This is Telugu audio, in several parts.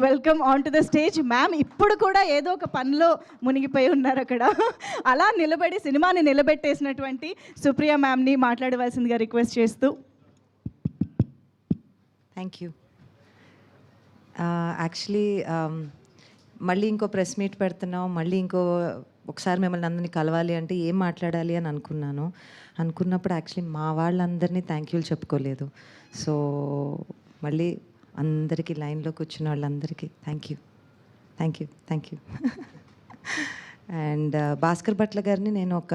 Welcome on to the stage ma'am. ఇప్పుడు కూడా ఏదో ఒక పనిలో మునిగిపోయి ఉన్నారు అక్కడ. అలా నిలబడి సినిమాని నిలబెట్టేసినటువంటి సుప్రియ మ్యామ్ని మాట్లాడవలసిందిగా రిక్వెస్ట్ చేస్తూ. Thank you. యాక్చువల్లీ మళ్ళీ ఇంకో ప్రెస్ మీట్ పెడుతున్నాం, మళ్ళీ ఒకసారి మిమ్మల్ని అందరినీ కలవాలి అంటే ఏం మాట్లాడాలి అని అనుకున్నప్పుడు యాక్చువల్లీ మా వాళ్ళందరినీ థ్యాంక్ యూలు చెప్పుకోలేదు. సో మళ్ళీ అందరికీ లైన్లోకి వచ్చిన వాళ్ళందరికీ thank you. And Bhaskar Bhatla గారిని నేను ఒక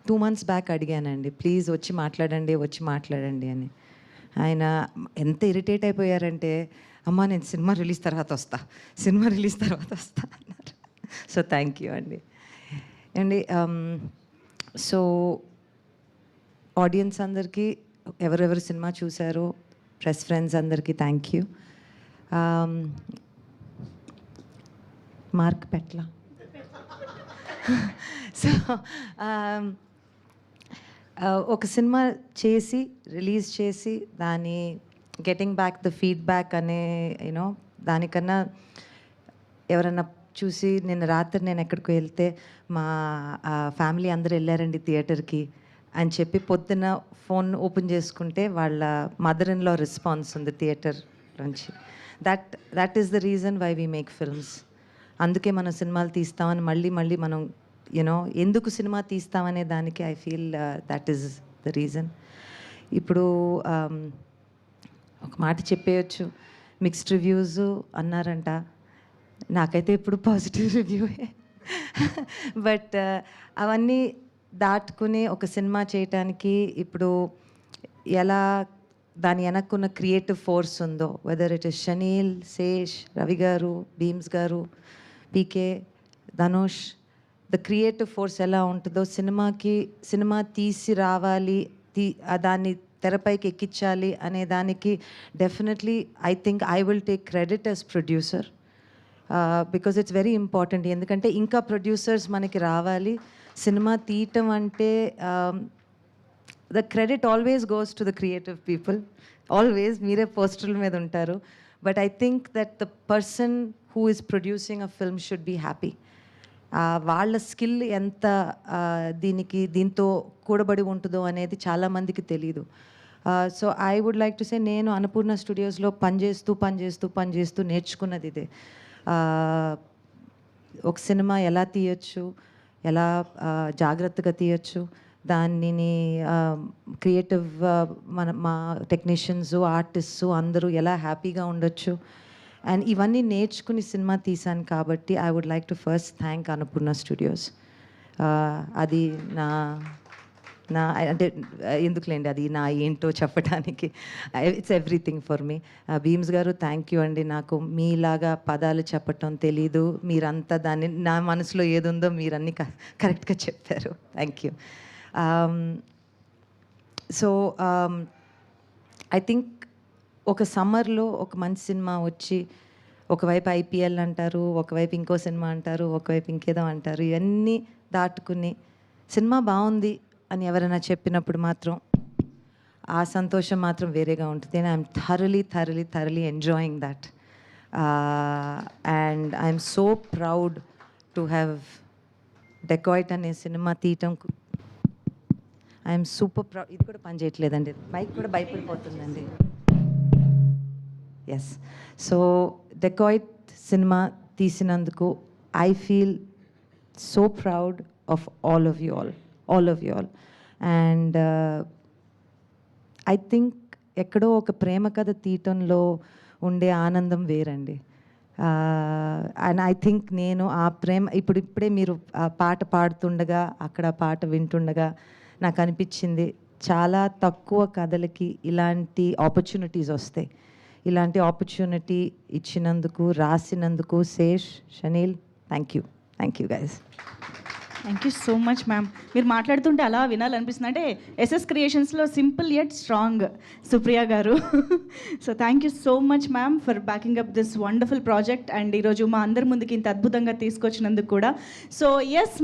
2 months బ్యాక్ అడిగానండి, ప్లీజ్ వచ్చి మాట్లాడండి అని. ఆయన ఎంత ఇరిటేట్ అయిపోయారంటే, అమ్మా నేను సినిమా రిలీజ్ తర్వాత వస్తా అన్నారు. సో థ్యాంక్ యూ అండి. సో ఆడియన్స్ అందరికీ, ఎవరెవరు సినిమా చూశారో, ప్రెస్ ఫ్రెండ్స్ అందరికీ thank you. Mark Petla. So ఒక సినిమా చేసి రిలీజ్ చేసి దాని గెటింగ్ బ్యాక్ ద ఫీడ్బ్యాక్ అనే దానికన్నా ఎవరన్నా చూసి నిన్న రాత్రి నేను ఎక్కడికి వెళ్తే మా ఫ్యామిలీ అందరూ వెళ్ళారండి థియేటర్కి అని చెప్పి పొద్దున్న ఫోన్ ఓపెన్ చేసుకుంటే వాళ్ళ మదర్ ఇన్ లా రెస్పాన్స్ ఉంది థియేటర్ నుంచి. That is the reason why we make films. అందుకే మనం సినిమాలు తీస్తామని మళ్ళీ మనం ఎందుకు సినిమా తీస్తామనే దానికి I feel that is the reason. ఇప్పుడు ఒక మాట చెప్పేయచ్చు, మిక్స్డ్ రివ్యూస్ అన్నారంట, నాకైతే ఇప్పుడు పాజిటివ్ రివ్యూయే. బట్ అవన్నీ దాటుకుని ఒక సినిమా చేయటానికి ఇప్పుడు ఎలా దాని వెనక్కున్న క్రియేటివ్ ఫోర్స్ ఉందో, whether it is Shaneel, Sesh, Ravi garu, Bheems garu, PK, Dhanush, the creative force ఎలా ఉంటుందో సినిమా తీసి రావాలి, దాన్ని తెరపైకి ఎక్కించాలి అనే దానికి definitely I think I will take credit as producer, because it's very important. ఎందుకంటే ఇంకా ప్రొడ్యూసర్స్ మనకి రావాలి. సినిమా తీయటం అంటే the credit always goes to the creative people, always. మీరే పోస్టర్ల మీద ఉంటారు, but I think that the person who is producing a film should be happy. వాళ్ళ స్కిల్ ఎంత దీంతో కూడబడి ఉంటుందో అనేది చాలామందికి తెలీదు. So I would like to say, నేను అన్నపూర్ణ స్టూడియోస్లో పనిచేస్తూ నేర్చుకున్నది ఇదే. ఒక సినిమా ఎలా తీయచ్చు, ఎలా జాగ్రత్తగా తీయచ్చు, దానిని క్రియేటివ్ మా టెక్నీషియన్స్, ఆర్టిస్ట్స్ అందరూ ఎలా హ్యాపీగా ఉండొచ్చు, అండ్ ఇవన్నీ నేర్చుకుని సినిమా తీశాను. కాబట్టి I would like to first thank Annapurna studios. అది నా అంటే ఎందుకులేండి, అది నా ఏంటో చెప్పడానికి, it's everything for me. Bheems garu thank you అండి. నాకు మీలాగా పదాలు చెప్పటం తెలీదు, మీరంతా దాన్ని నా మనసులో ఏది ఉందో మీరన్నీ కరెక్ట్గా చెప్పారు. Thank you. So I think ఒక సమ్మర్లో ఒక మంచి సినిమా వచ్చి, ఒకవైపు ఐపీఎల్ అంటారు, ఒకవైపు ఇంకో సినిమా అంటారు, ఒకవైపు ఇంకేదో అంటారు, ఇవన్నీ దాటుకుని సినిమా బాగుంది అని ఎవరైనా చెప్పినప్పుడు మాత్రం ఆ సంతోషం మాత్రం వేరేగా ఉంటుంది. And I'm thoroughly enjoying that. And I'm so proud to have Dacoit అనే సినిమా తీయటం. I'm super proud. ఇది కూడా పని చేయట్లేదండి, మైక్ కూడా భయపడిపోతుందండి. ఎస్. సో డెకాయిట్ సినిమా తీసినందుకు I feel so proud of all of you all. And I think ఎక్కడో ఒక ప్రేమ కథ తీయటంలో ఉండే ఆనందం వేరండి. అండ్ ఐ థింక్ నేను ఆ ప్రేమ ఇప్పుడే మీరు ఆ పాట పాడుతుండగా, అక్కడ పాట వింటుండగా నాకు అనిపించింది, చాలా తక్కువ కథలకి ఇలాంటి ఆపర్చునిటీస్ వస్తాయి. ఇలాంటి ఆపర్చునిటీ ఇచ్చినందుకు, రాసినందుకు Sesh, Shaneil, thank you guys. Thank you so much ma'am. మీరు మాట్లాడుతుంటే అలా వినాలనిపిస్తుంది. అంటే ఎస్ఎస్ క్రియేషన్స్లో simple yet strong Supriya garu. So thank you so much ma'am for backing up this wonderful project. And ఈరోజు మా అందరి ముందుకి ఇంత అద్భుతంగా తీసుకొచ్చినందుకు కూడా. So yes.